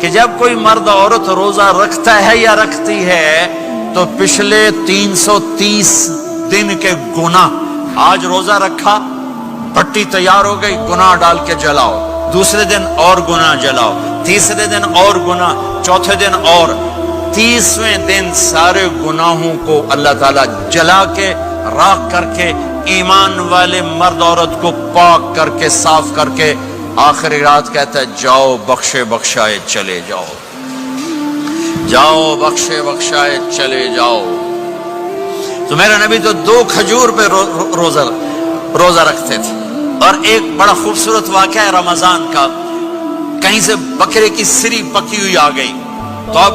کہ جب کوئی مرد عورت روزہ رکھتا ہے یا رکھتی ہے تو پچھلے 330 دن کے گناہ، آج روزہ رکھا، پٹی تیار ہو گئی، گناہ ڈال کے جلاؤ، دوسرے دن اور گناہ جلاؤ، تیسرے دن اور گناہ، چوتھے دن اور، 30ویں دن سارے گناہوں کو اللہ تعالیٰ جلا کے راکھ کر کے ایمان والے مرد عورت کو پاک کر کے صاف کر کے آخری رات کہتا ہے جاؤ بخشے بخشائے چلے جاؤ، جاؤ بخشے بخشائے چلے جاؤ۔ تو میرا نبی تو 2 کھجور پہ روزہ رکھتے تھے۔ اور ایک بڑا خوبصورت واقعہ ہے رمضان کا، کہیں سے بکرے کی سری پکی ہوئی آ گئی تو اب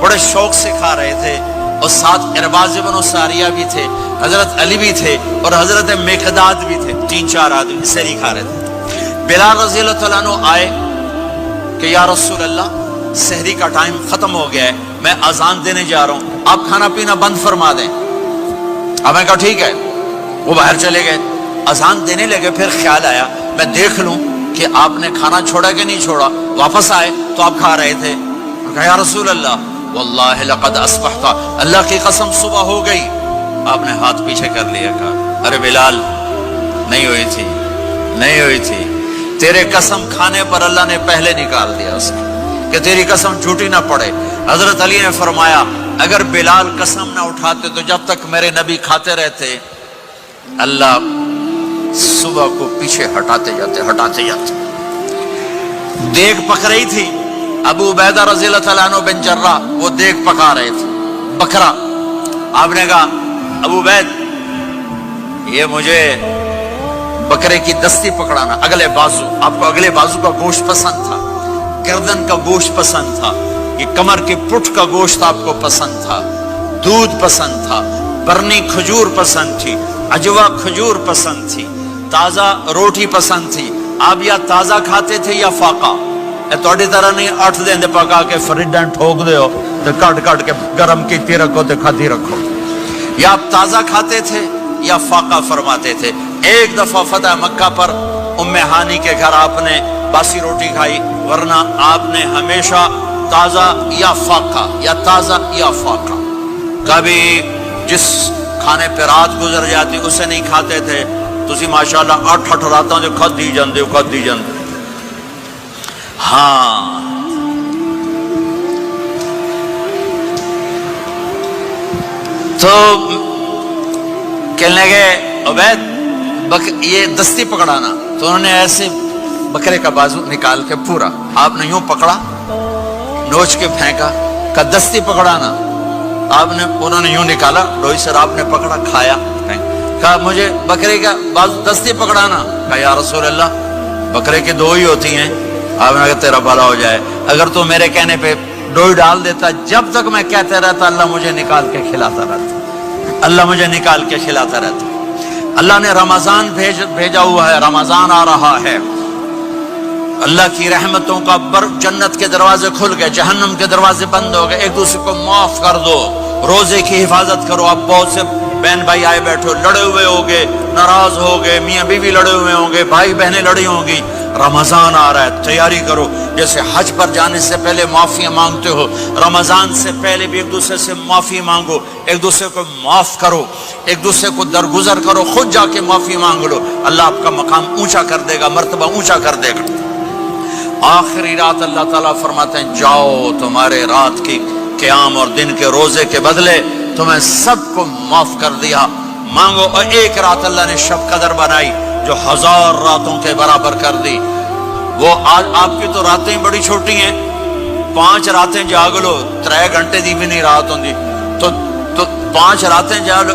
بڑے شوق سے کھا رہے تھے، اور ساتھ ارباز بن ساریہ بھی تھے، حضرت علی بھی تھے اور حضرت مقداد بھی تھے، 3-4 آدمی سری کھا رہے تھے۔ بلال رضی اللہ تعالیٰ عنہ آئے کہ یا رسول اللہ سحری کا ٹائم ختم ہو گیا ہے، میں اذان دینے جا رہا ہوں، آپ کھانا پینا بند فرما دیں۔ اب میں کہا ٹھیک ہے، وہ باہر چلے گئے، اذان دینے لگے، پھر خیال آیا میں دیکھ لوں کہ آپ نے کھانا چھوڑا کہ نہیں چھوڑا، واپس آئے تو آپ کھا رہے تھے۔ کہا یا رسول اللہ واللہ لقد اصبحت، اللہ کی قسم صبح ہو گئی۔ آپ نے ہاتھ پیچھے کر لیا، کہا ارے بلال نہیں ہوئی تھی، نہیں ہوئی تھی، تیرے قسم کھانے پر اللہ نے پہلے نکال دیا اس کو کہ تیری قسم جھوٹی نہ پڑے۔ حضرت علی نے فرمایا اگر بلال قسم نہ اٹھاتے تو جب تک میرے نبی کھاتے رہتے اللہ صبح کو پیچھے ہٹاتے جاتے۔ دیگ پک رہی تھی، ابو عبیدہ رضی اللہ تعالیٰ عنہ بن جرہ وہ دیگ پکا رہے تھے، بکرا۔ آپ نے کہا ابو عبید یہ مجھے بکرے کی دستی پکڑانا، اگلے بازو، آپ کو اگلے بازو کا گوشت پسند تھا، گردن کا گوشت پسند تھا، یہ کمر کے پٹھ کا گوشت آپ کو پسند تھا، دودھ پسند تھا، برنی کھجور پسند تھی، عجوا کھجور پسند تھی، تازہ روٹی پسند تھی۔ آپ یا تازہ کھاتے تھے یا فاقہ، توڑی طرح نہیں 8 دن پکا کے فریڈن ٹھوک دے ہو تو کٹ کے گرم کی رکھو تو کھاتی رکھو، یا آپ تازہ کھاتے تھے یا فاقہ فرماتے تھے۔ ایک دفعہ فتح مکہ پر ام ہانی کے گھر آپ نے باسی روٹی کھائی، ورنہ آپ نے ہمیشہ تازہ یا فاقہ یا تازہ یا فاقہ، کبھی جس کھانے پہ رات گزر جاتی اسے نہیں کھاتے تھے۔ تسی ماشاءاللہ 8 راتوں جو کھد دی جاندے ہاں۔ تو کہنے لگے عبید یہ دستی پکڑانا، تو انہوں نے ایسے بکرے کا بازو نکال کے پورا آپ نے یوں پکڑا، نوچ کے پھینکا، کہ دستی پکڑانا، آپ نے انہوں نے یوں نکالا ڈوئی سر، آپ نے پکڑا کھایا، کہا مجھے بکرے کا بازو دستی پکڑانا، کہا یا رسول اللہ بکرے کی 2 ہی ہوتی ہیں۔ آپ نے کہا تیرا بھلا ہو جائے، اگر تو میرے کہنے پہ ڈوئی ڈال دیتا، جب تک میں کہتے رہتا اللہ مجھے نکال کے کھلاتا رہتا، اللہ مجھے نکال کے کھلاتا رہتا۔ اللہ نے رمضان بھیجا ہوا ہے، رمضان آ رہا ہے، اللہ کی رحمتوں کا جنت کے دروازے کھل گئے، جہنم کے دروازے بند ہو گئے، ایک دوسرے کو معاف کر دو، روزے کی حفاظت کرو۔ اب بہت سے بہن بھائی آئے بیٹھو، لڑے ہوئے ہوگے، ناراض ہوگے، میاں بیوی لڑے ہوئے ہوں گے، بھائی بہنیں لڑی ہوں گی، رمضان آ رہا ہے، تیاری کرو۔ جیسے حج پر جانے سے پہلے معافیاں مانگتے ہو، رمضان سے پہلے بھی ایک دوسرے سے معافی مانگو، ایک دوسرے کو معاف کرو، ایک دوسرے کو درگزر کرو، خود جا کے معافی مانگ لو، اللہ آپ کا مقام اونچا کر دے گا، مرتبہ اونچا کر دے گا۔ آخری رات اللہ تعالیٰ فرماتے ہیں جاؤ، تمہارے رات کی قیام اور دن کے روزے کے بدلے تمہیں سب کو معاف کر دیا، مانگو۔ اور ایک رات اللہ نے شب قدر بنائی جو 1000 راتوں کے برابر کر دی۔ وہ آج آپ کی تو راتیں بڑی چھوٹی ہیں، 5 راتیں جاگ لو، 3 گھنٹے دی بھی نہیں رات ہوندی، تو 5 راتیں جاگ لو،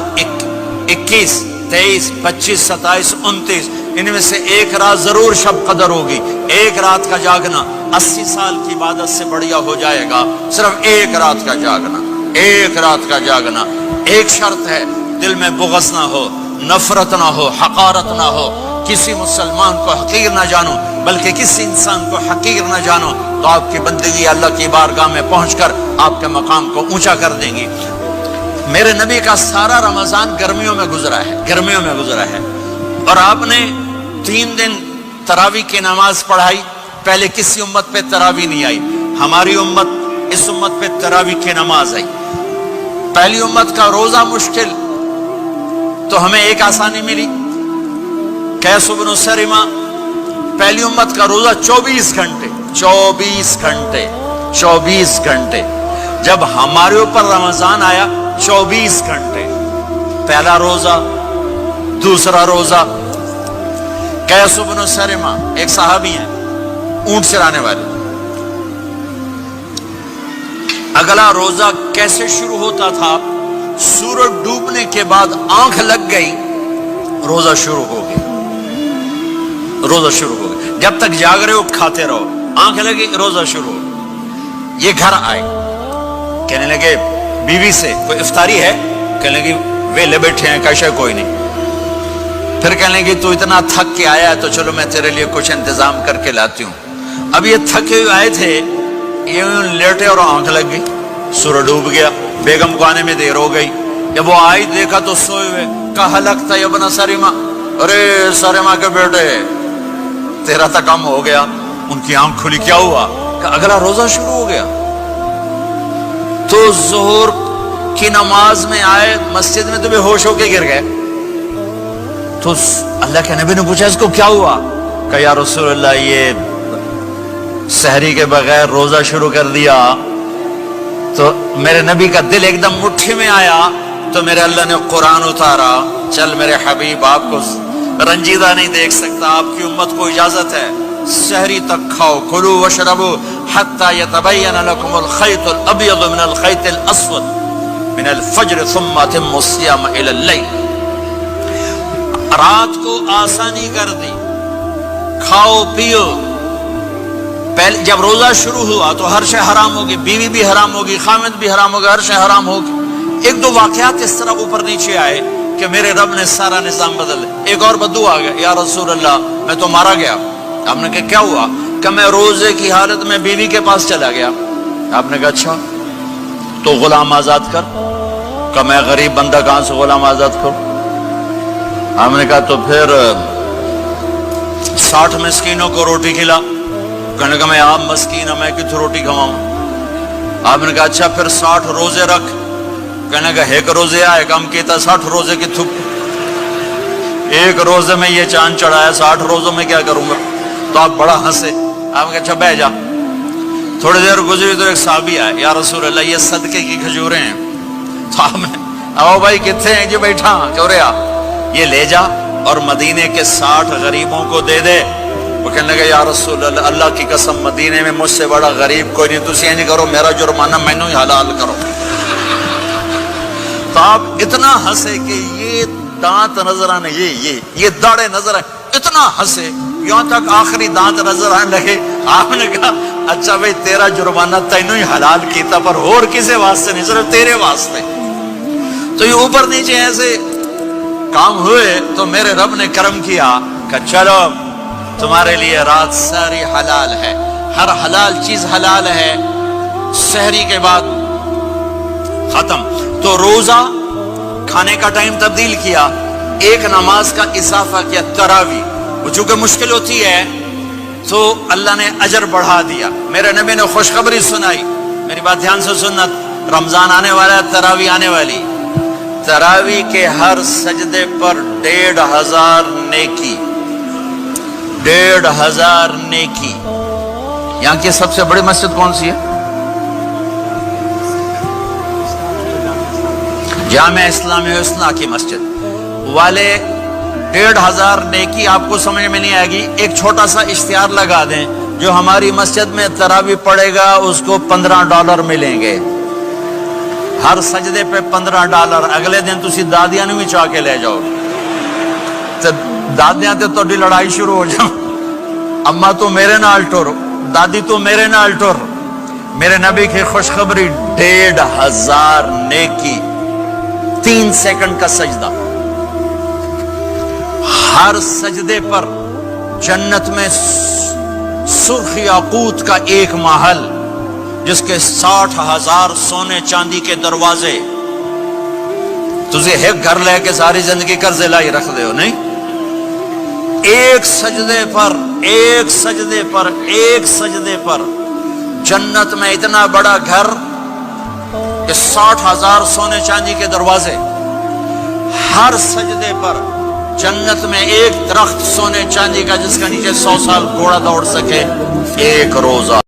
21 23 25 27 29، ان میں سے ایک رات ضرور شب قدر ہوگی۔ ایک رات کا جاگنا 80 سال کی عبادت سے بڑھیا ہو جائے گا، صرف ایک رات کا جاگنا، ایک رات کا جاگنا۔ ایک شرط ہے، دل میں بغض نہ ہو، نفرت نہ ہو، حقارت نہ ہو، کسی مسلمان کو حقیر نہ جانو، بلکہ کسی انسان کو حقیر نہ جانو، تو آپ کی بندگی اللہ کی بارگاہ میں پہنچ کر آپ کے مقام کو اونچا کر دیں گی۔ میرے نبی کا سارا رمضان گرمیوں میں گزرا ہے، گرمیوں میں گزرا ہے، اور آپ نے 3 دن تراویح کی نماز پڑھائی۔ پہلے کسی امت پہ تراویح نہیں آئی، ہماری امت اس امت پہ تراویح کی نماز آئی. پہلی امت کا روزہ مشکل تو ہمیں ایک آسانی ملی. قیس بن سرمہ پہلی امت کا روزہ 24 گھنٹے 24 گھنٹے 24 گھنٹے. جب ہمارے اوپر رمضان آیا 24 گھنٹے. پہلا روزہ دوسرا روزہ. قیس بن سرمہ ایک صحابی ہیں اونٹ چرانے والے. اگلا روزہ کیسے شروع ہوتا تھا؟ سورج ڈوبنے کے بعد آنکھ لگ گئی روزہ شروع ہو گیا. روزہ شروع ہو گیا. جب تک جاگ رہے ہو کھاتے رہو. آنکھ لگی روزہ شروع ہو. یہ گھر آئے کہنے لگے بیوی سے کوئی افطاری ہے؟ کہنے لگے ویلے بیٹھے ہیں کیسے کوئی نہیں. پھر کہنے لگے تو اتنا تھک کے آیا ہے تو چلو میں تیرے لیے کچھ انتظام کر کے لاتی ہوں. اب یہ تھکے ہوئے آئے تھے یہ لیٹے اور آنکھ لگ گئی. سورج ڈوب گیا. بیگم کو آنے میں دیر ہو گئی. جب وہ آئی دیکھا تو سوئے ہوئے. کہا لگتا ہے ابن سرمہ ارے سرمہ کے بیٹے تیرا تو کم ہو گیا. ان کی آنکھ کھلی. کیا ہوا؟ کہ اگلا روزہ شروع ہو گیا. تو ظہر کی نماز میں آئے مسجد میں تو بے ہوش ہو کے گر گئے. تو اللہ کے نبی نے پوچھا اس کو کیا ہوا؟ کہ یا رسول اللہ یہ سحری کے بغیر روزہ شروع کر دیا. تو میرے نبی کا دل ایک دم مٹھی میں آیا تو میرے اللہ نے قرآن اتارا. چل میرے حبیب آپ کو رنجیدہ نہیں دیکھ سکتا. آپ کی امت کو اجازت ہے سحری تک کھاؤ. کلوا واشربوا حتى يتبين لكم الخيط الابيض من الخيط الاسود من الفجر ثم اتموا الصيام الى الليل. رات کو آسانی کر دی. کھاؤ پیو. پہلے جب روزہ شروع ہوا تو ہر شے حرام ہوگی. بیوی بھی حرام ہوگی, خامد بھی حرام ہوگا, ہر شے حرام ہوگی. ایک دو واقعات اس طرح اوپر نیچے آئے کہ میرے رب نے سارا نظام بدل. ایک اور بدو آ گیا. یا رسول اللہ میں تو مارا گیا. آپ نے کہا کیا ہوا؟ کہ میں روزے کی حالت میں بیوی کے پاس چلا گیا. آپ نے کہا اچھا تو غلام آزاد کر. کہ میں غریب بندہ کہاں سے غلام آزاد کروں؟ آپ نے کہا تو پھر 60 مسکینوں کو روٹی کھلا. کہنے کا میں عام مسکین ہوں, میں کتوں روٹی کھواؤں؟ آپ نے کہا اچھا پھر 60 روزے رکھ. کہنے کا ایک روزے آئے کم کیتا 60 روزے کی تھک. ایک روزے میں یہ چاند چڑھایا 60 روزوں میں کیا کروں گا؟ تو آپ بڑا ہنسے. آپ نے کہا اچھا بہ جا. تھوڑی دیر گزری تو ایک صحابی آئے. یا رسول اللہ یہ صدقے کی کھجوریں ہیں. تو آپ نے آؤ بھائی کتنے ہیں جی بیٹھا چوریا یہ لے جا اور مدینے کے 60 غریبوں کو دے دے. وہ کہنے لگا یا رسول اللہ اللہ کی قسم مدینے میں مجھ سے بڑا غریب کوئی نہیں. تسی نہیں کرو میرا جرمانہ مینوں ہی حلال کرو. تو آپ اتنا ہنسے کہ یہ دانت نظر آنے یہ داڑے نظر آئے. اتنا ہنسے یہاں تک آخری دانت نظر آنے لگے. آپ نے کہا اچھا بھائی تیرا جرمانہ تینوں ہی حلال کیتا پر اور کسی واسطے نہیں صرف تیرے واسطے. تو یہ اوپر نیچے ایسے کام ہوئے تو میرے رب نے کرم کیا کہ چلو تمہارے لیے رات ساری حلال ہے. ہر حلال چیز حلال ہے. سحری کے بعد ختم. تو روزہ کھانے کا ٹائم تبدیل کیا. ایک نماز کا اضافہ کیا تراویح. وہ چونکہ مشکل ہوتی ہے تو اللہ نے اجر بڑھا دیا. میرے نبی نے خوشخبری سنائی. میری بات دھیان سے سننا. رمضان آنے والا ہے, تراویح آنے والی. تراویح کے ہر سجدے پر 1500 نیکی. 1500 نیکی. یہاں کی سب سے بڑی مسجد کون سی ہے؟ جامع اسلامی حسنہ کی مسجد والے. 1500 نیکی آپ کو سمجھ میں نہیں آئے گی. ایک چھوٹا سا اشتہار لگا دیں جو ہماری مسجد میں تراویح پڑے گا اس کو $15 ملیں گے. ہر سجدے پہ $15. اگلے دن تسی دادیاں بھی چاہ کے لے جاؤ. دادیاں تے تہاڈی لڑائی شروع ہو جاؤ. اما تو میرے نال ٹر, دادی تو میرے نال ٹر. میرے نبی کی خوشخبری 1500 نیکی. 3 سیکنڈ کا سجدہ. ہر سجدے پر جنت میں سرخ یاقوت کا ایک محل جس کے 60,000 سونے چاندی کے دروازے. تجھے ایک گھر لے کے ساری زندگی قرضے لائی رکھ دے ہو نہیں. ایک سجدے پر جنت میں اتنا بڑا گھر کہ 60,000 سونے چاندی کے دروازے، ہر سجدے پر جنت میں ایک درخت سونے چاندی کا جس کا نیچے 100 سال گھوڑا دوڑ سکے، ایک روزہ